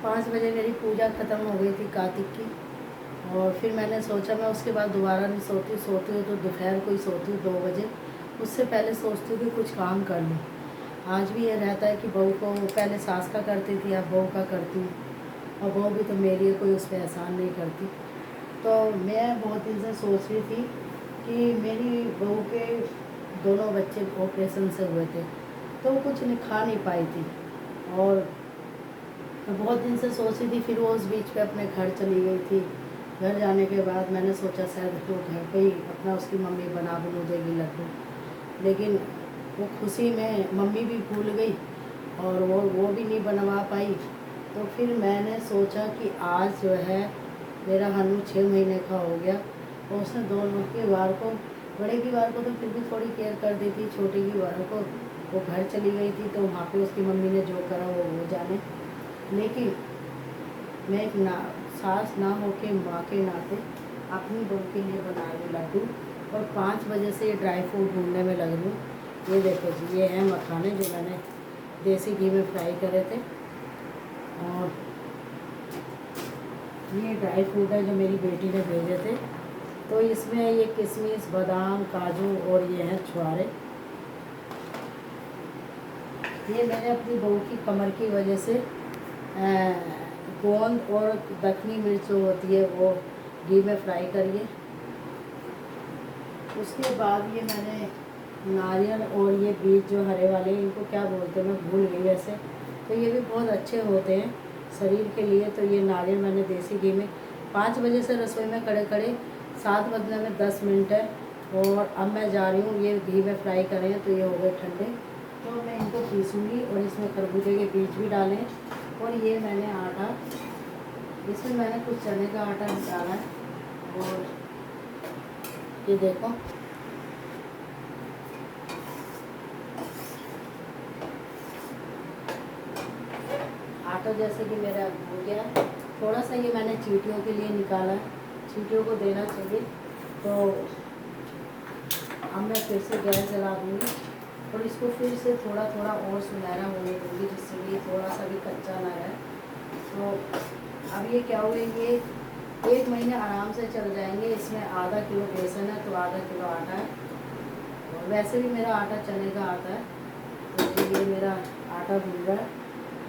5 बजे मेरी पूजा ख़त्म हो गई थी कार्तिक की। और फिर मैंने सोचा मैं उसके बाद दोबारा नहीं सोती, सोती हूँ तो दोपहर को ही सोती हूँ 2 बजे। उससे पहले सोचती हूँ कि कुछ काम कर लूँ। आज भी ये रहता है कि बहू को, पहले सास का करती थी, अब बहू का करती हूँ। और बहू भी तो मेरी है, कोई उस पर एहसान नहीं करती। तो मैं बहुत दिन से सोच रही थी कि मेरी बहू के दोनों बच्चे ऑपरेशन से हुए थे, तो वो कुछ नहीं खा नहीं पाई थी। और मैं बहुत दिन से सोच रही थी, फिर वो उस बीच पे अपने घर चली गई थी। घर जाने के बाद मैंने सोचा शायद वो घर पे ही अपना उसकी मम्मी बना बनू देगी लड्डू, लेकिन वो खुशी में मम्मी भी भूल गई और वो भी नहीं बनवा पाई। तो फिर मैंने सोचा कि आज जो है मेरा हनु 6 महीने का हो गया, और उसने दोनों की बार को, बड़े की बार को तो फिर भी थोड़ी केयर कर दी थी, छोटी की बार को वो घर चली गई थी तो वहाँ पे उसकी मम्मी ने जो करा वो जाने। लेकिन मैं एक सास ना होके माँ के नाते अपनी बहू के लिए बना रही लड्डू, और 5 बजे से ये ड्राई फ्रूट ढूंढने में लग रही हूँ। ये देखो जी, ये हैं मखाने जो मैंने देसी घी में फ्राई करे थे, और ये ड्राई फ्रूट है जो मेरी बेटी ने भेजे थे। तो इसमें ये किशमिश, बादाम, काजू और ये हैं छुआरे। ये मैंने अपनी बहू की कमर की वजह से गोंद और दखनी मिर्च जो होती है वो घी में फ्राई करिए। उसके बाद ये मैंने नारियल और ये बीज जो हरे वाले, इनको क्या बोलते हैं मैं भूल गई वैसे, तो ये भी बहुत अच्छे होते हैं शरीर के लिए। तो ये नारियल मैंने देसी घी में 5 बजे से रसोई में खड़े खड़े 7 बजने में 10 मिनट है, और अब मैं जा रही हूँ ये घी में फ्राई करें तो ये हो गए ठंडे। तो मैं इनको पीसूँगी और इसमें खरबूजे के बीज भी डालें। और ये मैंने आटा, इसमें मैंने कुछ चने का आटा निकाला है, और ये देखो आटा जैसे कि मेरा हो गया है। थोड़ा सा ये मैंने चींटियों के लिए निकाला है, चींटियों को देना चाहिए। तो अब मैं फिर से गैस जला दूँगी और इसको फिर से थोड़ा थोड़ा और सुनहरा होने दूँगी, जिससे कि थोड़ा सा भी कच्चा ना रहे। तो अब ये क्या हुआ, ये 1 महीने आराम से चल जाएंगे। इसमें आधा किलो बेसन है तो आधा किलो आटा है, और वैसे भी मेरा आटा चने का आता है। तो ये मेरा आटा भून रहा है,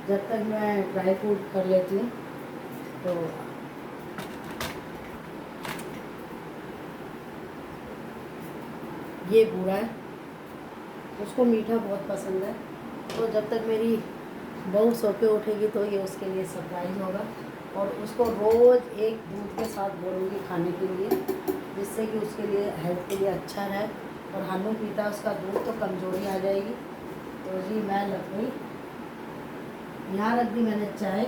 जब तक मैं ड्राई फ्रूट कर लेती हूँ। तो ये बूढ़ा है, उसको मीठा बहुत पसंद है, तो जब तक मेरी बहू सो के उठेगी तो ये उसके लिए सरप्राइज़ होगा। और उसको रोज़ एक दूध के साथ बोलूँगी खाने के लिए, जिससे कि उसके लिए हेल्थ के लिए अच्छा रहे। और हनु पीता है उसका दूध तो कमज़ोरी आ जाएगी। तो जी मैं लग गई, यहाँ रख दी मैंने चाय।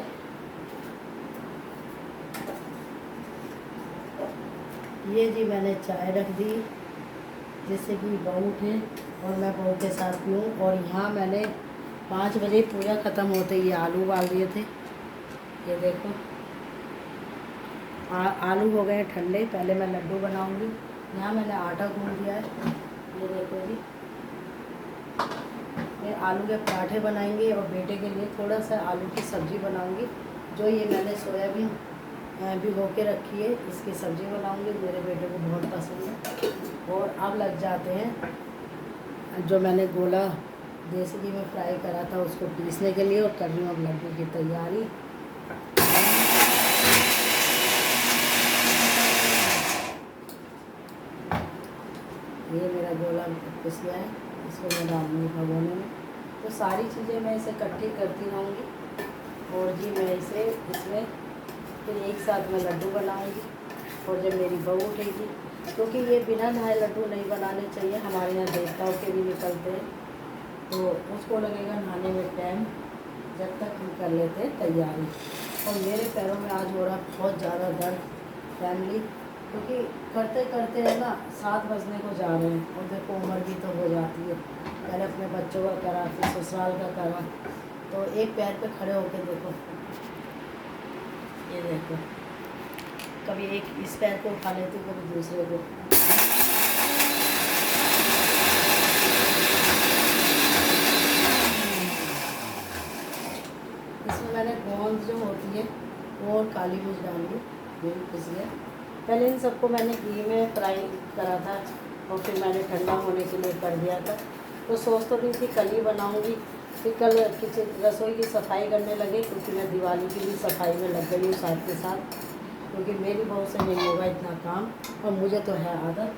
ये जी मैंने चाय रख दी, जिससे कि बहू उठे और मैं बहू के साथ पीऊँ। और यहाँ मैंने 5 बजे पूजा ख़त्म होते ये आलू उबाल दिए थे। ये देखो आलू हो गए ठंडे, पहले मैं लड्डू बनाऊंगी। यहाँ मैंने आटा गूंद दिया है। ये देखो जी, मैं आलू के पराठे बनाएंगे और बेटे के लिए थोड़ा सा आलू की सब्ज़ी बनाऊंगी। जो ये मैंने सोयाबीन भिगो के रखी है, इसकी सब्ज़ी बनाऊंगी, मेरे बेटे को बहुत पसंद है। और अब लग जाते हैं जो मैंने गोला देसी घी में फ्राई करा था उसको पीसने के लिए, और कर रही हूँ अब लड्डू की तैयारी। ये मेरा गोला पिस गया है, इसको मैं डालूँगी भगोने में। तो सारी चीज़ें मैं इसे इकट्ठी करती रहूँगी, और जी मैं इसे इसमें फिर एक साथ में लड्डू बनाऊँगी। और जब मेरी बहू उठेगी, क्योंकि ये बिना नहाए लड्डू नहीं बनाने चाहिए, हमारे यहाँ देवताओं के भी निकलते हैं, तो उसको लगेगा नहाने में टाइम, जब तक हम कर लेते हैं तैयारी। और मेरे पैरों में आज हो रहा बहुत ज़्यादा दर्द फैमिली, क्योंकि करते करते है ना 7 बजने को जा रहे हैं, और देखो उम्र भी तो हो जाती है। पहले अपने बच्चों का करा, फिर ससुराल का करा, तो एक पैर पे खड़े होकर देखो, ये देखो कभी एक इस पैर को उठा लेती हूँ, कभी दूसरे को। इसमें मैंने गोंद जो होती है वो और काली मिर्च डाली है, ये भी पिस गया। पहले इन सबको मैंने घी में फ्राई करा था और फिर मैंने ठंडा होने के लिए कर दिया था। तो सोच तो रही थी कल ही बनाऊँगी, फिर कल किचन रसोई की सफाई करने लगे, क्योंकि मैं दिवाली की भी सफाई में लग गई हूँ साथ के साथ, क्योंकि मेरी बहू से नहीं होगा इतना काम और मुझे तो है आदत।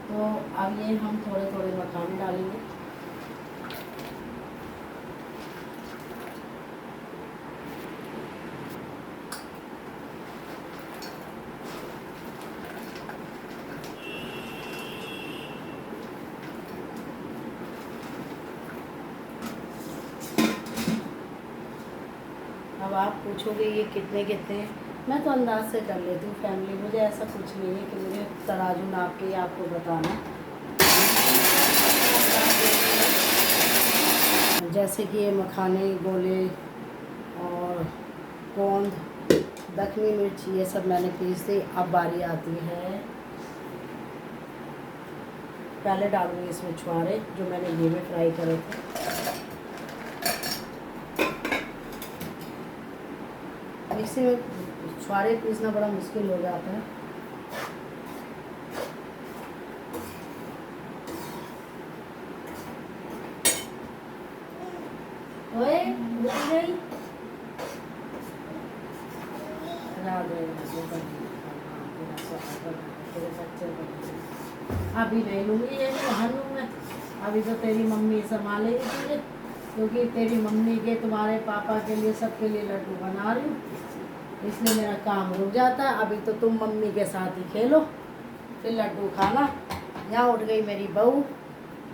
तो अब ये हम थोड़े थोड़े मखाने डालेंगे। अब आप पूछोगे ये कितने कितने हैं, मैं तो अंदाज से कर लेती हूँ फैमिली, मुझे ऐसा कुछ नहीं है कि मुझे तराजू नाप के आपको बताना। जैसे कि ये मखाने, गोले और गोंद, दखनी मिर्च, ये सब मैंने पीस दी। अब बारी आती है, पहले डालूंगी इसमें छुहारे जो मैंने घी में फ्राई करे थे। मिक्सी में छुहारे पीसना बड़ा मुश्किल हो जाता है। ओए उठ गई, अभी नहीं लूँगी ये, वहाँ लूँ मैं। अभी तो तेरी मम्मी संभालेगी तुझे, क्योंकि तेरी मम्मी के, तुम्हारे पापा के लिए, सबके लिए लड्डू बना रही हूँ, इसलिए मेरा काम रुक जाता है। अभी तो तुम मम्मी के साथ ही खेलो, फिर लड्डू खाना। यहाँ उठ गई मेरी बहू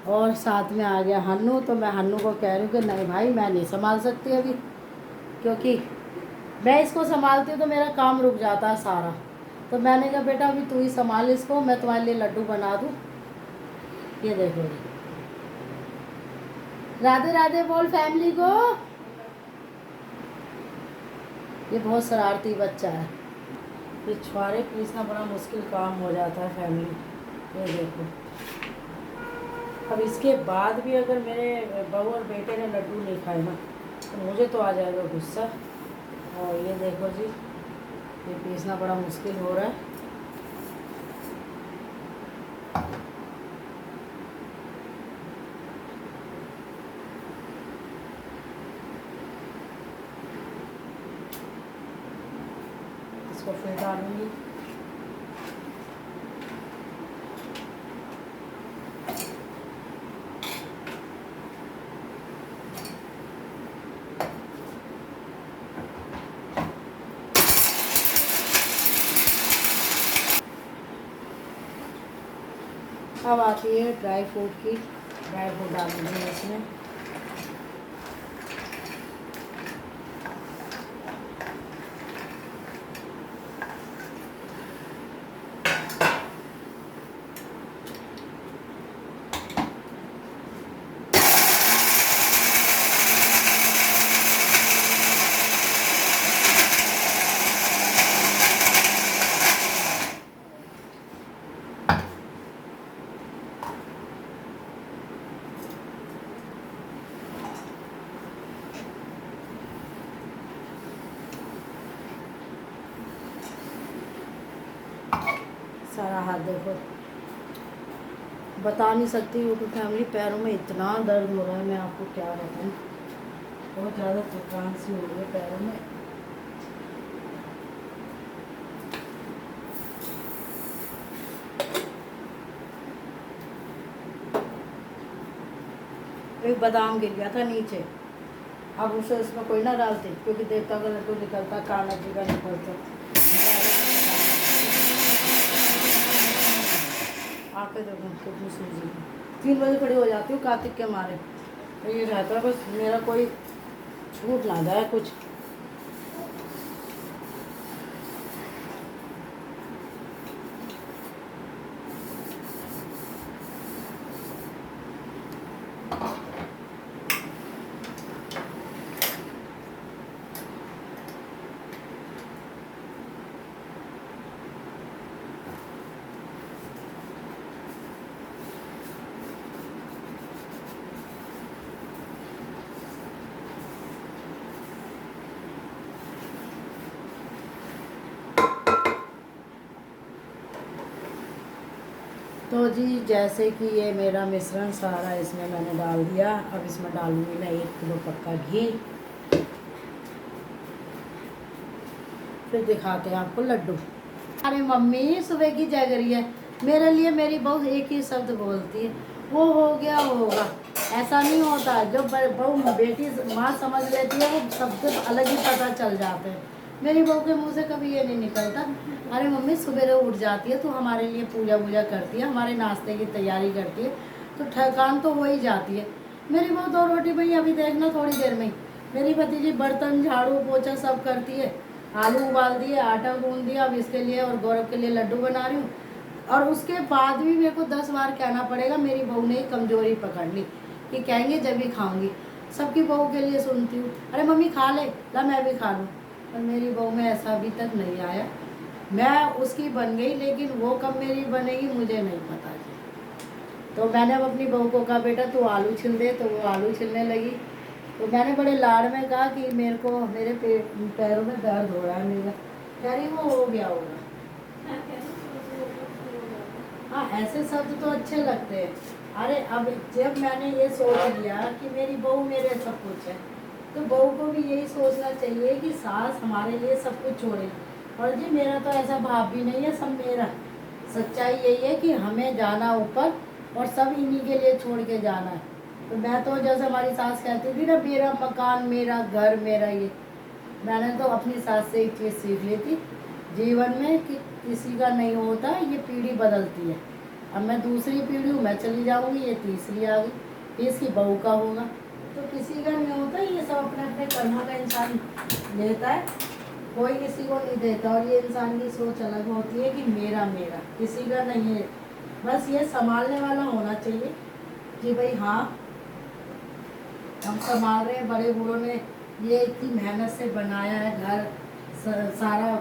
और साथ में आ गया हन्नू। तो मैं हन्नू को कह रही हूँ कि नहीं भाई, मैं नहीं संभाल सकती अभी, क्योंकि मैं इसको संभालती हूँ तो मेरा काम रुक जाता है सारा। तो मैंने कहा बेटा अभी तू ही संभाल इसको, मैं तुम्हारे लिए लड्डू बना दूँ। ये देखो, राधे राधे बोल फैमिली को। ये बहुत शरारती बच्चा है, फिर छुहारे पीसना बड़ा मुश्किल काम हो जाता है फैमिली। ये देखो, अब इसके बाद भी अगर मेरे बहू और बेटे ने लड्डू नहीं खाए ना तो मुझे तो आ जाएगा गुस्सा। और ये देखो जी, ये पीसना बड़ा मुश्किल हो रहा है। इसको फिर डालूंगी। अब आती है ड्राई फ्रूट की, ड्राई फ्रूट डालूंगी इसमें। सारा हाथ देखो, बता नहीं सकती यूट्यूब फैमिली, पैरों में इतना दर्द हो रहा है, मैं आपको क्या बताऊँ। बहुत ज़्यादा थकान सी हो रही है पैरों में। एक बादाम गिर गया था नीचे, अब उसे उसमें कोई ना डालते, क्योंकि देवता का लड्डू निकलता, कान्हा जी का निकलता। आके देखो कितनी सूजी, 3 बजे खड़ी हो जाती हूँ कार्तिक के मारे। तो ये रहता है बस मेरा कोई छूट ना जाए कुछ। तो जी जैसे कि ये मेरा मिश्रण सारा इसमें मैंने डाल दिया। अब इसमें डालूंगी मैं 1 किलो पक्का घी। फिर दिखाते हैं आपको लड्डू। अरे मम्मी सुबह की जग रही है। मेरे लिए मेरी बहू एक ही शब्द बोलती है, वो हो गया होगा। ऐसा नहीं होता, जो बहू बेटी माँ समझ लेती है वो शब्द अलग ही पता चल जाते हैं। मेरी बहू के मुंह से कभी ये नहीं निकलता, अरे मम्मी सुबह उठ जाती है तो हमारे लिए पूजा वूजा करती है, हमारे नाश्ते की तैयारी करती है, तो थकान तो हो ही जाती है। मेरी बहू 2 रोटी भाई अभी देखना थोड़ी देर में ही मेरी भतीजी बर्तन झाड़ू पोछा सब करती है। आलू उबाल दिए, आटा गूंद दिया अब इसके लिए और गौरव के लिए लड्डू बना रही हूँ। और उसके बाद भी मेरे को 10 बार कहना पड़ेगा, मेरी बहू ने कमजोरी पकड़ ली कि कहेंगे जब भी खाऊंगी। सबकी बहू के लिए सुनती हूँ, अरे मम्मी खा ले, ला मैं भी खा लूँ। पर मेरी बहू में ऐसा अभी तक नहीं आया। मैं उसकी बन गई, लेकिन वो कब मेरी बनेगी मुझे नहीं पता जी। तो मैंने अब अपनी बहू को कहा बेटा तू आलू छिल दे, तो वो आलू छिलने लगी। तो मैंने बड़े लाड़ में कहा कि मेरे को मेरे पैरों में दर्द हो रहा है मेरा। कह रही वो हो गया होगा। हाँ ऐसे शब्द तो अच्छे लगते हैं। अरे अब जब मैंने ये सोच लिया कि मेरी बहू मेरे सब कुछ है, तो बहू को भी यही सोचना चाहिए कि सास हमारे लिए सब कुछ छोड़े। और जी मेरा तो ऐसा भाव भी नहीं है, सब मेरा। सच्चाई यही है कि हमें जाना ऊपर और सब इन्हीं के लिए छोड़ के जाना है। तो मैं तो जैसे हमारी सास कहती थी ना, मेरा मकान मेरा घर मेरा ये, मैंने तो अपनी सास से एक चीज़ सीख ली थी जीवन में कि किसी का नहीं होता, ये पीढ़ी बदलती है। अब मैं दूसरी पीढ़ी हूँ, मैं चली जाऊँगी, ये तीसरी आ गई, ये इसकी बहू का होगा। तो किसी का नहीं होता, ये सब अपने अपने कर्मों का इंसान लेता है, कोई किसी को नहीं देता। और ये इंसान की सोच अलग होती है कि मेरा मेरा, किसी का नहीं है। बस ये संभालने वाला होना चाहिए कि भाई हाँ हम संभाल रहे हैं। बड़े बूढ़ों ने ये इतनी मेहनत से बनाया है घर, सारा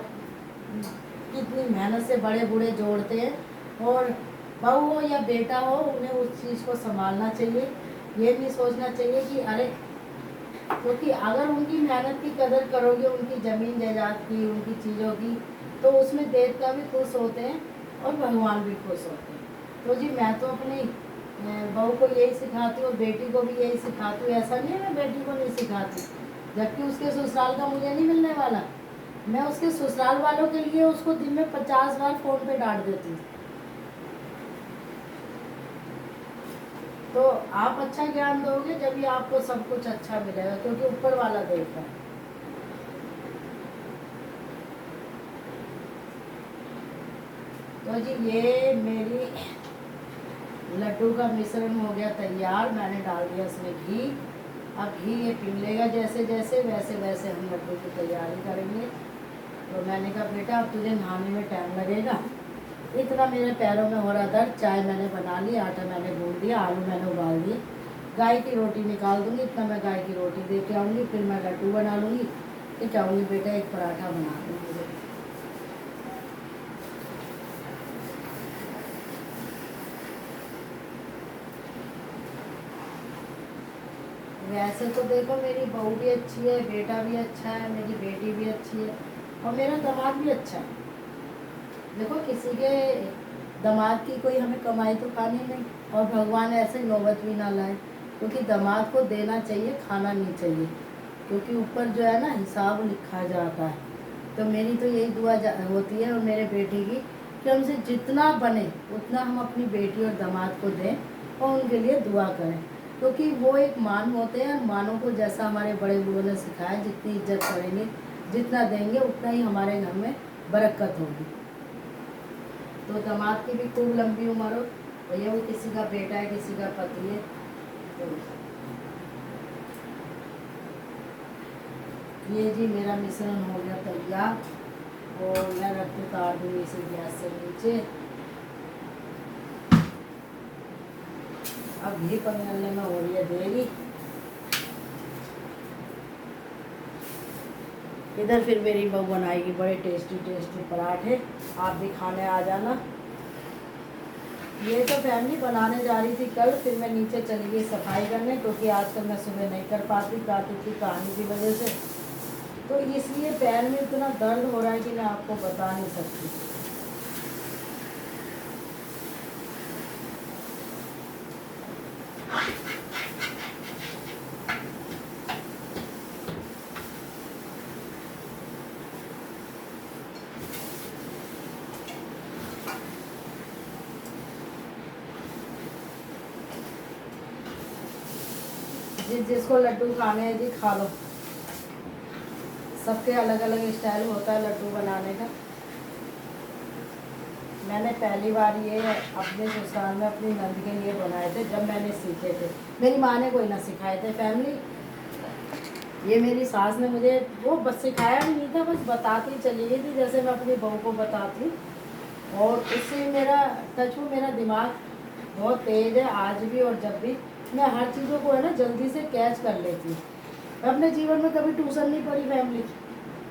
कितनी मेहनत से बड़े बूढ़े जोड़ते हैं। और बहू हो या बेटा हो, उन्हें उस चीज़ को संभालना चाहिए। ये नहीं सोचना चाहिए कि अरे, क्योंकि अगर उनकी मेहनत की कदर करोगे, उनकी ज़मीन जायदाद की, उनकी चीज़ों की, तो उसमें देवता भी खुश होते हैं और भगवान भी खुश होते हैं। तो जी मैं तो अपनी बहू को यही सिखाती हूँ, बेटी को भी यही सिखाती हूँ। ऐसा नहीं है मैं बेटी को नहीं सिखाती, जबकि उसके ससुराल का मुझे नहीं मिलने वाला। मैं उसके ससुराल वालों के लिए उसको दिन में 50 बार फ़ोन पे डांट देती हूँ। तो आप अच्छा ज्ञान दोगे जब भी आपको सब कुछ अच्छा मिलेगा, क्योंकि ऊपर वाला देखता है। तो जी ये मेरी लड्डू का मिश्रण हो गया तैयार। मैंने डाल दिया इसमें घी। अब घी ये पिघलेगा जैसे जैसे, वैसे वैसे हम लड्डू की तैयारी करेंगे। तो मैंने कहा बेटा अब तुझे नहाने में टाइम लगेगा, इतना मेरे पैरों में हो रहा दर्द। चाय मैंने बना ली, आटा मैंने गूंद दिया, आलू मैंने उबाल दिए, गाय की रोटी निकाल दूंगी। इतना मैं गाय की रोटी दे के आऊँगी, फिर मैं लड्डू बना लूँगी। फिर चाहूँगी बेटा एक पराठा बना दूँगी। वैसे तो देखो मेरी बहू भी अच्छी है, बेटा भी अच्छा है, मेरी बेटी भी अच्छी है और मेरा दामाद भी अच्छा है। देखो किसी के दामाद की कोई हमें कमाई तो खानी नहीं, और भगवान ऐसे नौबत भी ना लाए, क्योंकि दामाद को देना चाहिए, खाना नहीं चाहिए, क्योंकि ऊपर जो है ना हिसाब लिखा जाता है। तो मेरी तो यही दुआ होती है और मेरे बेटे की कि हमसे जितना बने उतना हम अपनी बेटी और दामाद को दें और उनके लिए दुआ करें, क्योंकि वो एक मान होते हैं। और मानों को जैसा हमारे बड़े बूढ़ों ने सिखाया, जितनी इज्जत करेंगे, जितना देंगे, उतना ही हमारे घर में बरकत होगी। तो दामाद की भी खूब लंबी उम्र हो, भैया वो किसी का बेटा है, किसी का पति है। तो ये जी मेरा मिश्रण हो गया तैयार और मैं रख उतार दूँगी इसे गैस से नीचे। अब घी पकड़ने में हो रही है देरी। इधर फिर मेरी बहू बनाएगी बड़े टेस्टी टेस्टी पराठे, आप भी खाने आ जाना। ये तो फैमिली बनाने जा रही थी कल, फिर मैं नीचे चली गई सफाई करने, क्योंकि आजकल मैं सुबह नहीं कर पाती कार्तिक की कहानी की वजह से। तो इसलिए पैर में इतना दर्द हो रहा है कि मैं आपको बता नहीं सकती। जिसको लड्डू खाने हैं जी खा लो। सबके अलग अलग स्टाइल होता है लड्डू बनाने का। मैंने पहली बार ये अपने ससुराल में अपनी नंद के लिए बनाए थे जब मैंने सीखे थे। मेरी माँ ने कोई ना सिखाए थे फैमिली, ये मेरी सास ने मुझे वो बस सिखाया भी नहीं था, बस बताती चली गई थी जैसे मैं अपनी बहू को बताती। और उससे मेरा टच हो, मेरा दिमाग बहुत तेज़ है आज भी, और जब भी मैं हर चीज़ों को है ना जल्दी से कैच कर लेती हूँ। अपने जीवन में कभी ट्यूशन नहीं पढ़ी फैमिली,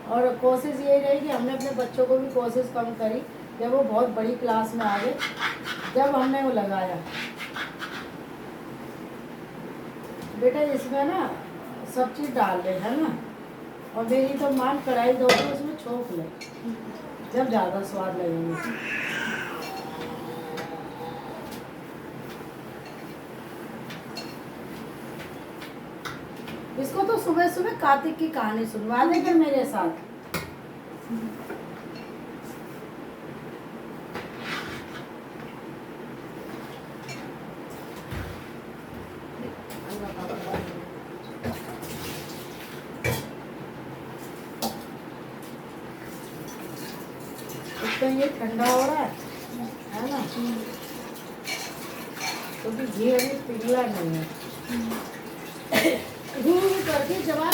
और कोशिश यही रही कि हमने अपने बच्चों को भी कोशिश कम करी। जब वो बहुत बड़ी क्लास में आ गए जब हमने वो लगाया, बेटा इसमें ना सब चीज़ डाल ले है ना, और मेरी तो मान कढ़ाई दो तो उसमें छोंक ले जब ज़्यादा स्वाद लगेंगे। इसको तो सुबह सुबह कार्तिक की कहानी सुनवा देकर मेरे साथ। तो ये ठंडा हो रहा है ना, क्योंकि घी अभी पिघला नहीं है। करके जमा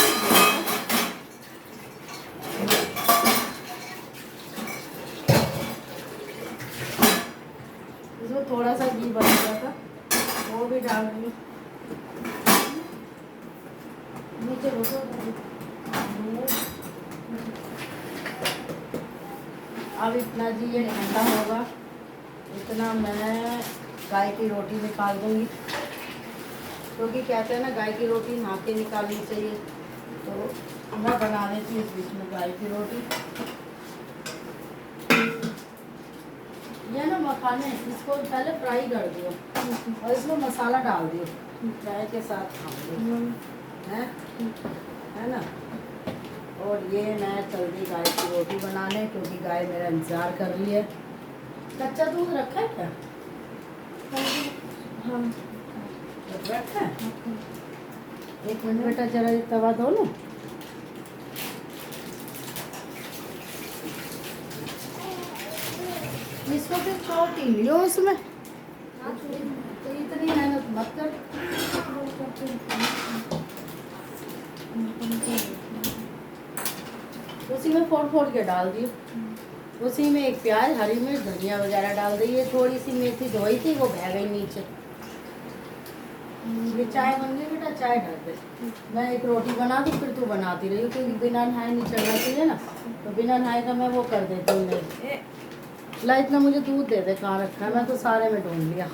इसमें थोड़ा सा घी बच गया था वो भी डाल दूँ नीचे। अब इतना जी ये ठंडा होगा, इतना मैं गाय की रोटी निकाल दूँगी, क्योंकि कहते हैं ना गाय की रोटी नहा के निकालनी चाहिए। तो मैं बना देती हूँ इस बीच में गाय की रोटी। ये ना मखाने इसको पहले फ्राई कर दियो और इसमें मसाला डाल दियो, चाय के साथ खाओगे है ना। और ये मैं चल दी गाय की रोटी बनाने, क्योंकि गाय मेरा इंतज़ार कर रही है। कच्चा दूध रखा है क्या? हाँ रखा है। एक मिनट बेटा जरा ये तवा दो ना। इसको फिर छोटी लियो उसमें, तो इतनी मेहनत मत कर। उसी में फोड़ फोड़ के डाल दियो। उसी में एक प्याज, हरी मिर्च, धनिया वगैरह डाल दी। थोड़ी सी मेथी धोई थी वो बह गई नीचे। ये चाय बन गई बेटा, चाय ढक दे। मैं एक रोटी बना दूँ फिर तू बनाती रही, क्योंकि बिना नहाए नहीं चलना चाहिए ना, तो बिना नहाए का मैं वो कर देती हूँ। ला इतना मुझे दूध दे दे, कहाँ रखा है, मैं तो सारे में ढूंढ लिया।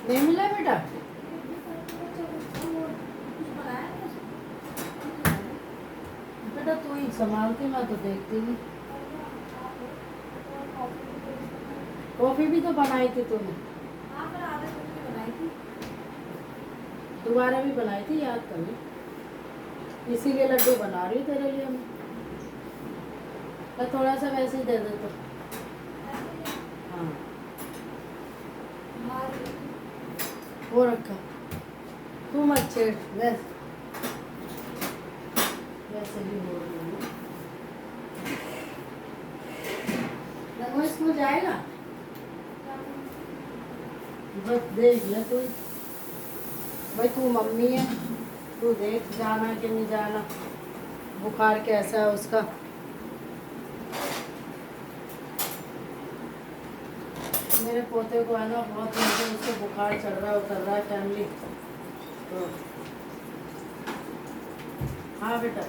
नहीं मिला बेटा? बेटा तू ही संभालती, मैं तो देखती नहीं। कॉफी भी तो बनाई थी तूने। दोबारा भी बनाई थी, याद कर ली। इसीलिए लड्डू बना रही हूँ तेरे लिए मैं थोड़ा सा वैसे ही दे देता। हाँ वो रखा, तू मत छेड़, वैसे भी हो रही है। वो इसमें जाएगा, बस देख ले तू भाई, तू मम्मी है, तू देख जाना कि नहीं जाना, बुखार कैसा है उसका। मेरे पोते को है ना बहुत मुझे उसको बुखार चढ़ रहा है, उतर रहा है फैमिली। तो हाँ बेटा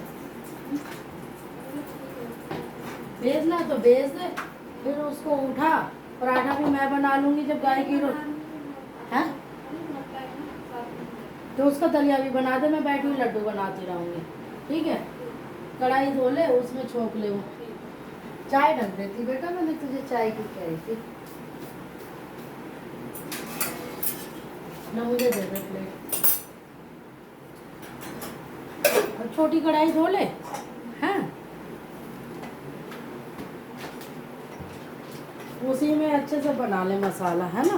भेजना है तो भेज दे, फिर उसको उठा। पराठा भी मैं बना लूँगी जब गाय की रोटी है, तो उसका दलिया भी बना दे, मैं बैठी हुई लड्डू बनाती रहूँगी। ठीक है, कढ़ाई धो ले, उसमें छोंक ले वो। चाय ढक देती बेटा, मैंने तुझे चाय की कही थी ना, मुझे दे दे प्लेट। और छोटी कढ़ाई धो ले हैं, उसी में अच्छे से बना ले मसाला, है ना।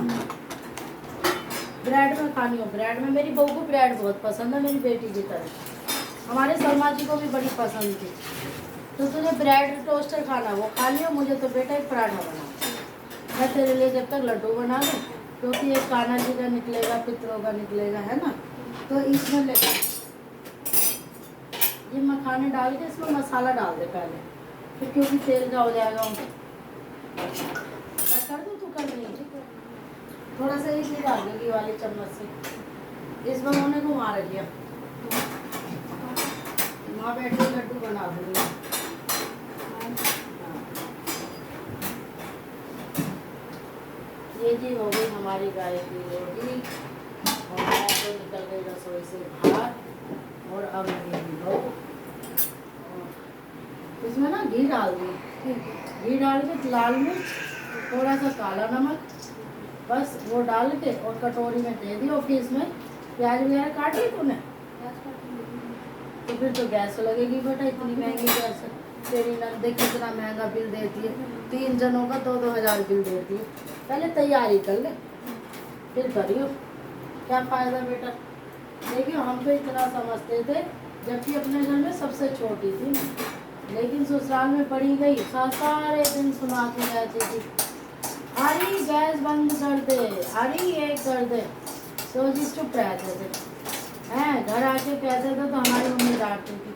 ब्रेड में खानी हो ब्रेड में, मेरी बहू को ब्रेड बहुत पसंद है, मेरी बेटी की तरह। हमारे शर्मा जी को भी बड़ी पसंद थी। तो तुझे ब्रेड टोस्टर खाना वो खा लियो, मुझे तो बेटा एक पराठा बना। मैं तेरे लिए जब तक लड्डू बना दूँ, क्योंकि एक कान्हा जी का निकलेगा, पितरों का निकलेगा, है ना। तो इसमें ले ये मखाने डाल के इसमें मसाला डाल दे पहले, फिर क्योंकि तेल का हो जाएगा। मैं कर दूँ, तू कर रही है, थोड़ा सा ही डाल देगी वाली चम्मच से, इसमें उन्होंने घुमा रखिया। माँ बैठे लड्डू बना दूँगी। ये जी हो गई हमारी गाय की रोटी, और मैं तो निकल गई रसोई से बाहर। और अब लगेगी लो, इसमें ना घी डाल दी, घी डाल के लाल मिर्च, थोड़ा सा काला नमक, बस वो डाल के और कटोरी में दे दी। और फिर इसमें प्याज वगैरह काट ली तूने, तो फिर तो गैस लगेगी बेटा, इतनी महंगी गैस है। तेरी नंदे कितना महंगा बिल देती है, 3 जनों का 2-2 हज़ार बिल देती है। पहले तैयारी कर ले, फिर करियो, क्या फ़ायदा बेटा। देखियो, हम तो इतना समझते थे, जबकि अपने घर में सबसे छोटी थी ना, लेकिन ससुराल में पड़ी गई, सारे दिन सुनाती रहती थी, अरे गैस बंद कर दे, अरे ये कर दे, तो जी चुप रहते थे। हैं, घर आके कहते थे तो हमारी मम्मी डांटती थी।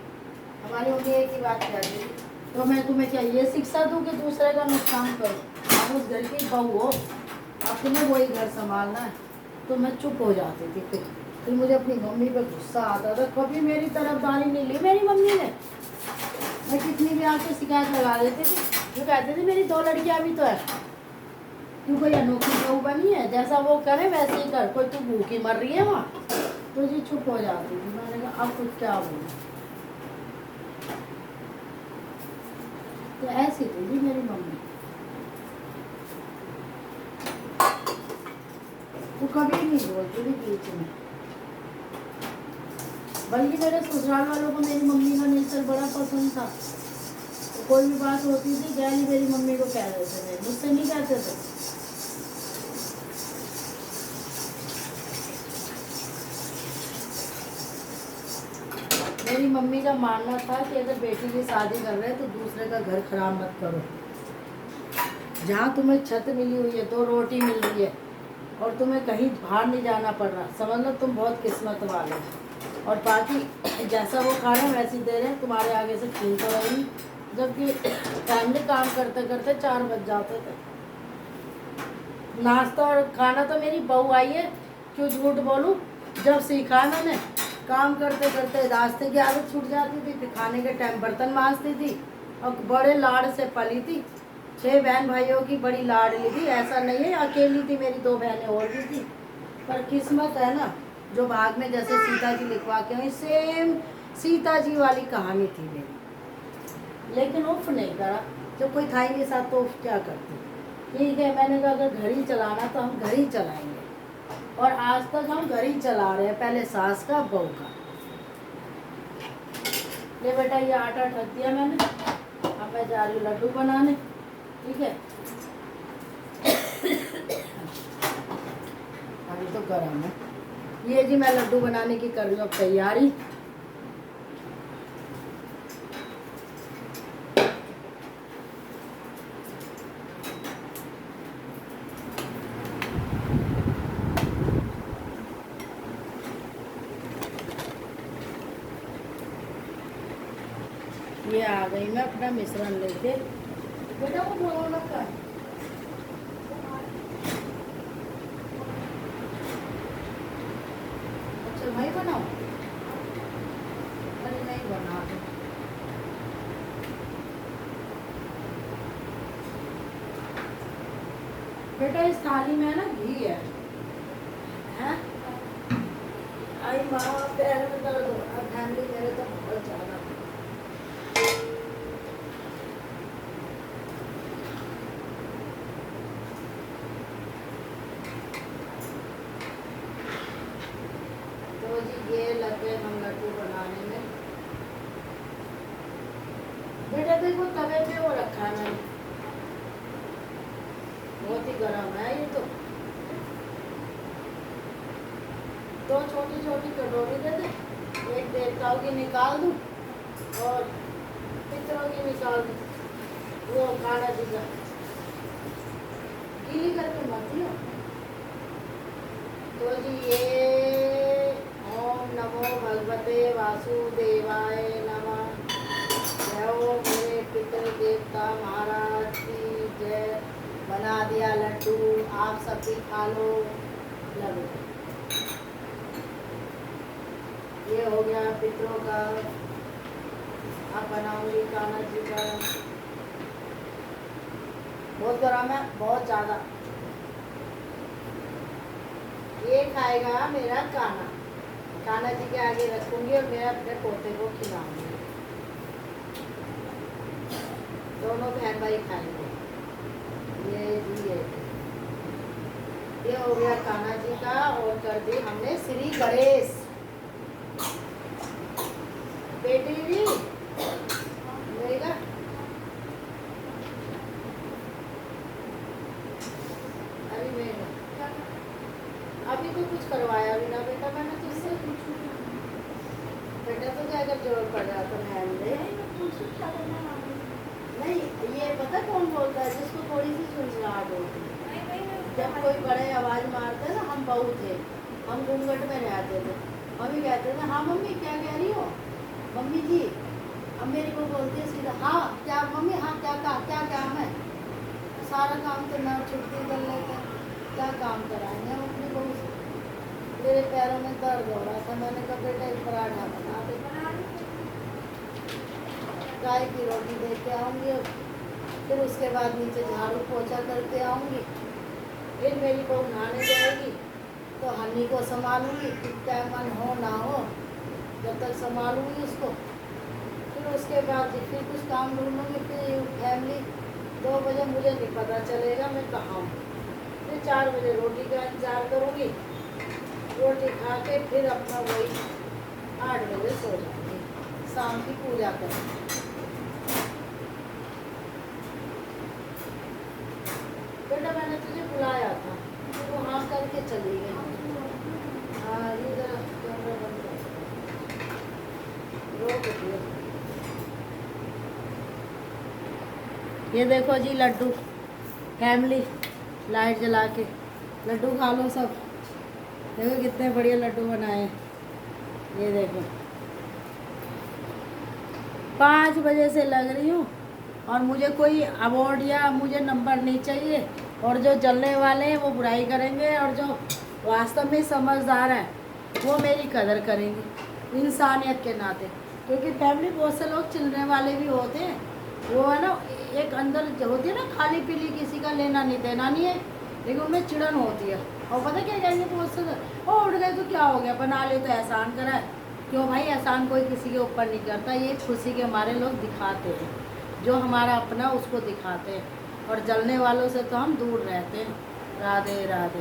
हमारी मम्मी एक ही बात कहती थी, तो मैं तुम्हें क्या ये शिक्षा दूँ कि दूसरे का नुकसान करो। आप उस घर की बहू हो, अब तुम्हें वही घर संभालना है। तो मैं चुप हो जाती थी। फिर मुझे अपनी मम्मी पे गुस्सा आता था, कभी मेरी तरफदारी नहीं ली मेरी मम्मी ने। मैं कितनी भी आके शिकायत लगा देती थी, वो कहते थे मेरी 2 लड़कियां भी तो है, तू कोई अनोखी बहू बनी है, जैसा वो करे वैसे ही कर, कोई तू भूखी मर रही है वहाँ। तो जी चुप हो जाती थी। मैंने कहा अब कुछ क्या बोलूं। तो ऐसी थी जी मेरी मम्मी, वो कभी नहीं बोलती थी बीच में। बल्कि मेरे ससुराल वालों को मेरी मम्मी का नेचर बड़ा पसंद था। तो कोई भी बात होती थी, गैली मेरी मम्मी को कह देते थे, मुझसे नहीं कहते थे। मेरी मम्मी का मानना था कि अगर बेटी की शादी कर रहे हैं तो दूसरे का घर खराब मत करो। जहाँ तुम्हें छत मिली हुई है, 2 रोटी मिल रही है, और तुम्हें कहीं बाहर नहीं जाना पड़ रहा, समझ लो तुम बहुत किस्मत वाले हो। और बाकी जैसा वो खा रहे हैं वैसे दे रहे हैं, तुम्हारे आगे से छीन तो रही। जबकि फैमिली काम करते करते 4 बज जाते थे। नाश्ता और खाना तो मेरी बहू आई है, क्यों झूठ बोलूँ, जब सीखा मैंने, काम करते करते नाश्ते की आदत छूट जाती थी, फिर खाने के टाइम बर्तन मांजती थी। और बड़े लाड़ से पली थी, 6 बहन भाइयों की बड़ी लाडली थी। ऐसा नहीं है अकेली थी, मेरी 2 बहनें और भी थी। पर किस्मत है ना, जो भाग में जैसे सीता जी लिखवा के आई, सेम सीता जी वाली कहानी थी मेरी। लेकिन उफ नहीं करा, जब कोई था ही नहीं साथ तो उफ क्या करती। ठीक है, मैंने कहा अगर घर ही चलाना तो हम घर ही चलाएंगे, और आज तक हम घर ही चला रहे हैं, पहले सास का बहू का। ले बेटा, ये आटा ठक दिया मैंने, अब मैं जा रही हूँ लड्डू बनाने। ठीक है, अभी तो गरम है। ये जी मैं लड्डू बनाने की कर रही हूँ अब तैयारी। ये आ गई मैं अपना मिश्रण लेके। बेटा वो बोलो का अच्छा भाई बनाओ, अरे नहीं बना दो। बेटा इस थाली में ना घी है हैं? आई माँ पैर में दर्द हो रहा है, फैमिली मेरे तो बहुत ज़्यादा। तो जी ये लगे हम लड्डू बनाने में। बेटा देखो तवे पे वो रखा है मैंने, बहुत ही गर्म है ये तो। दो छोटी छोटी कटोरी दे दे, एक देवताओं की निकाल दूँ और पितरों की निकाल दूँ, वो काढ़ा जी का गीली करके मत दियो। तो जी ये ओम नमो भगवते वासुदेवाय नमः। जय हो मेरे पितृ देवता महाराज की जय। बना दिया लड्डू, आप सब भी खा लो। लड्डू ये हो गया पितरों का। अब बनाऊंगी कान्हा जी का। बहुत गर्म है, बहुत ज़्यादा। ये खाएगा मेरा कान्हा, कान्हा जी के आगे रखूंगी और मेरा अपने पोते को खिलाऊंगी। दोनों बहन भाई खाएंगे। ये जी ये हो गया कान्हा जी का। और कर दी हमने श्री गणेश। बेटी भी लेगा। अभी मेरा अभी तो कुछ करवाया भी ना बेटा मैंने तुझसे। बेटा तो क्या अगर जोर पड़ जाता ध्यान दे। नहीं ये पता कौन बोलता है, जिसको थोड़ी सी सुनसुनाहट होती है। जब कोई बड़े आवाज मारते ना, हम बहू थे, हम घूंघट में रहते थे, मम्मी कहते थे हाँ मम्मी क्या कह रही हो मम्मी जी। अब मेरी को बोलती है सीधा हाँ क्या मम्मी, हाँ क्या काम है। सारा काम तो मैं छुट्टी कर लेते हैं, क्या काम कराएंगे हम अपनी बहू से। मेरे पैरों में दर्द हो रहा था, मैंने कहा बेटा एक पराठा बना दे। गाय की रोटी दे के आऊँगी, फिर उसके बाद नीचे झाड़ू पोछा करके आऊँगी। फिर मेरी बहू नहाने जाएगी तो हनी को संभालूंगी, क्या मन हो ना हो जब तक संभालूंगी उसको। फिर उसके बाद फिर कुछ काम ढूंढूंगी। फिर फैमिली 2 बजे मुझे नहीं पता चलेगा मैं कहाँ हूँ। फिर 4 बजे रोटी का इंतज़ार करूँगी, रोटी खा के फिर अपना वही 8 बजे सो जाऊँगी, शाम की पूजा करूँगी। बेटा मैंने तुझे बुलाया था, तो हाँ करके चली गई। हाँ ये जरा कैमरा बंद कर, रोक दिया। ये देखो जी लड्डू, फैमिली लाइट जला के लड्डू खा लो सब। देखो कितने बढ़िया लड्डू बनाए हैं। ये देखो 5 बजे से लग रही हूँ और मुझे कोई अवार्ड या मुझे नंबर नहीं चाहिए। और जो जलने वाले हैं वो बुराई करेंगे, और जो वास्तव में समझदार है वो मेरी कदर करेंगे इंसानियत के नाते। क्योंकि फैमिली बहुत से लोग चिल्लने वाले भी होते हैं, वो है ना एक अंदर जो होती है ना खाली पीली, किसी का लेना नहीं देना नहीं है, लेकिन उनमें चिड़न होती है। और पता क्या कहेंगे बहुत से, ओ उठ गए तो क्या हो गया, बना ले तो एहसान करा है। क्यों भाई, एहसान कोई किसी के ऊपर नहीं करता, ये खुशी के हमारे लोग दिखाते हैं, जो हमारा अपना उसको दिखाते हैं। और जलने वालों से तो हम दूर रहते हैं। राधे राधे।